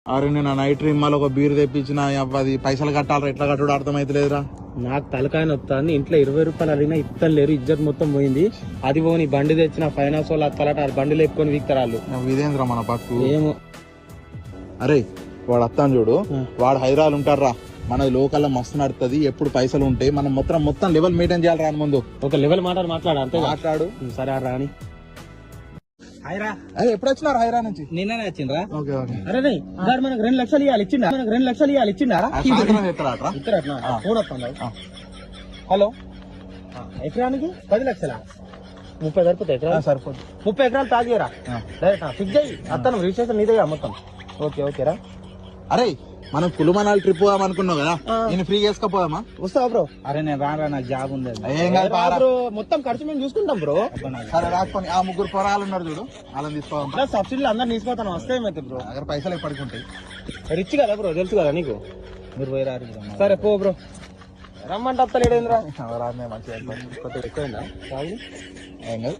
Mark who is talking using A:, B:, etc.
A: అరే నేను నైట్ రిమ్మాలో ఒక బీర్ తెప్పించిన అది పైసలు కట్టాలి ఎట్లా కట్టుడు అర్థమైతలేదురా.
B: నాకు తలకాయ వస్తుంది. ఇంట్లో 20 రూపాయలు అడిగినా ఇత్తలు లేరు. ఇజ్జత్ మొత్తం పోయింది. అది పోని బండి తెచ్చిన ఫైనాన్స్ వాళ్ళు అత్తలట బండిలో ఎక్కుని వీక్తారు.
A: ఇదేంద్రా మన పక్కు
B: ఏమో.
A: అరే వాడు అత్తాను చూడు, వాడు హైదరాబాద్ ఉంటారా, మనది లోకల్ మస్తు నడుతుంది. ఎప్పుడు పైసలు ఉంటాయి, మనం మొత్తం లెవెల్ మెయింటైన్ చేయాలి. రాని ముందు
B: ఒక లెవెల్ మాట్లాడు అంతే.
A: మాట్లాడు.
B: సరే రాని. హైరా
A: ఎప్పుడు వచ్చినారు హైరా నుంచి?
B: నిన్ననే వచ్చిండ్రా.
A: Okay okay.
B: అరే మనకు 2 లక్షలు ఇవ్వాలి ఇచ్చిండా? మనకు 2 లక్షలు ఇవ్వాలి ఇచ్చిండా? హలో, ఎకరానికి 10 లక్షలా? 30 సరిపోతాయి. ఎకరాలు
A: సరిపోతుంది.
B: 30 ఎకరాలు తాగిరా డైరెక్ట్ ఫిక్స్ అయ్యి అతను రిజిస్ట్రేషన్ నీదే మొత్తం. ఓకే ఓకేరా.
A: అరే మనం కులుమనాలు ట్రిప్ పోదాం అనుకున్నావు కదా, నేను ఫ్రీ చేసుకపోదామా?
B: వస్తావా బ్రో?
C: అరే నేను రారా, నాకు జాబ్ ఉంది.
A: ఏం కాదు
B: బ్రో, మొత్తం ఖర్చు మేము చూసుకుంటాం బ్రో.
A: సరే రాసుకొని ఆ 3 పొరాలు ఉన్నారు చూడు, వాళ్ళని తీసుకోవాలి.
B: సబ్సిడీలు అందరు తీసుకుపోతాను. వస్తాయి బ్రో.
A: దగ్గర పైసలు ఎప్పటికి ఉంటాయి.
B: రిచ్ కదా బ్రో, తెలుసు కదా నీకు.
C: మీరు పోయి రారు.
B: సరే పో బ్రో. రమ్మంటే అత్తలేడేంద్రా.
A: మంచిగా
B: ఎక్కువైందా?
A: ఏం కాదు.